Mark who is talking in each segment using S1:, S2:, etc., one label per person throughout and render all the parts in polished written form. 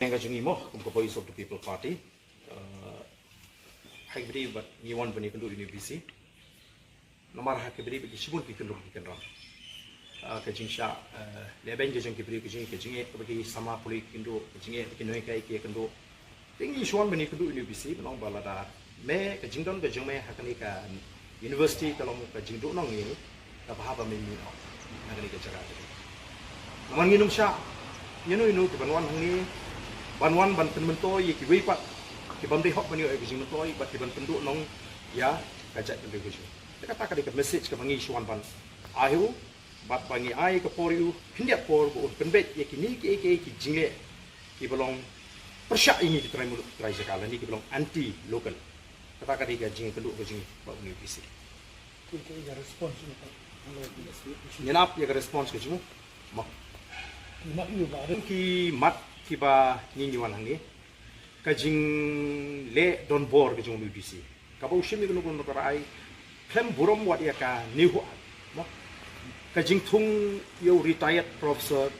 S1: Yang kajungi mo kum ko Voice of the People Party. Hai beri bat niwan bani kendu university. Nomor hak beri bagi sibun pi kendu pi kendu. Kajing sha leben kajing ki beri kajing bagi sama puli kendu kajing bagi noi kai ki kendu. Tinggi suan bani kendu university menong balada me kajing don kajing me hakani ka university kalau kajing do nong ini ka bahaba me ni no. Hakani ka jaga. Nomor nginum sha yenu ke banwan hangi banwan ban penmentoi ki wipat ki bamri hok bani ki jingmentoi bat ki ban penduk nong ya kajak penduk ju kata ka dekat message ke bangi suan ban ahu bat bangi ai ke poriu hindiat por bu penbet ye ki ni ki jingle ki belong persyak ini ditrai mulut trai sekala ni ki belong anti local kata ka dekat jing penduk ke jing ba university
S2: ki ya response ni
S1: nyenap ya response ke jimu mak
S2: mak yu ba
S1: ki mat kiba nyinyiwan hangi kajing le don bor kajing BBC kaba ushimi kuno kuno karai klem burom wat ya ka nihu mo kajing tung yo retired professor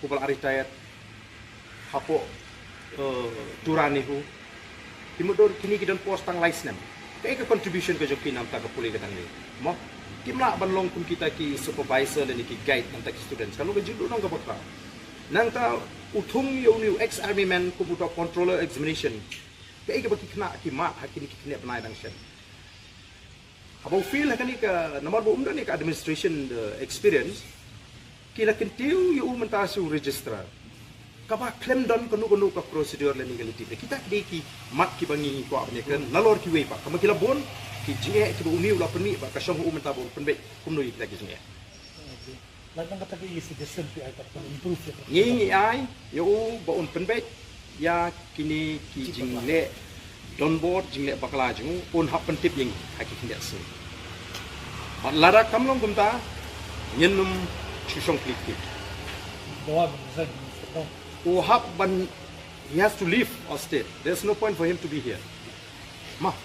S1: kubal retired hapo turani hu timudor kini kidan post tang license kai ka contribution ka joki nam ta ka puli ka tangli mo kimla banlong kun kita ki supervisor dan ki guide nam ta ki students kalau kajing do nang ka bakra nang ta utung yo new ex army man ko buta controller examination kai ka baki kena ki ma hakini ki kena benai dang shen abo feel hakani ka nomor bo umda ni ka administration experience kila kentiu yo mentasu registrar ka ba claim don kono ka procedure legality kita ki mat ki bangi ko apne kan lalor ki we pa kama kila bon ki jinge ki bo uni ula peni ba ka shong u menta bo penbe kumno yi kita ki jinge
S2: Lagang kata ke suggestion pi ay para improve ya.
S1: Ngi ai yo ba un penbet ya kini ki jingle don board jingle bakla jung un hap pentip yang haki kindak se. Lara kamlong kumta nyenum chusong klik.
S2: Bawa zag no.
S1: O hap ban he has to leave our state. There's no point for him to be here. Ma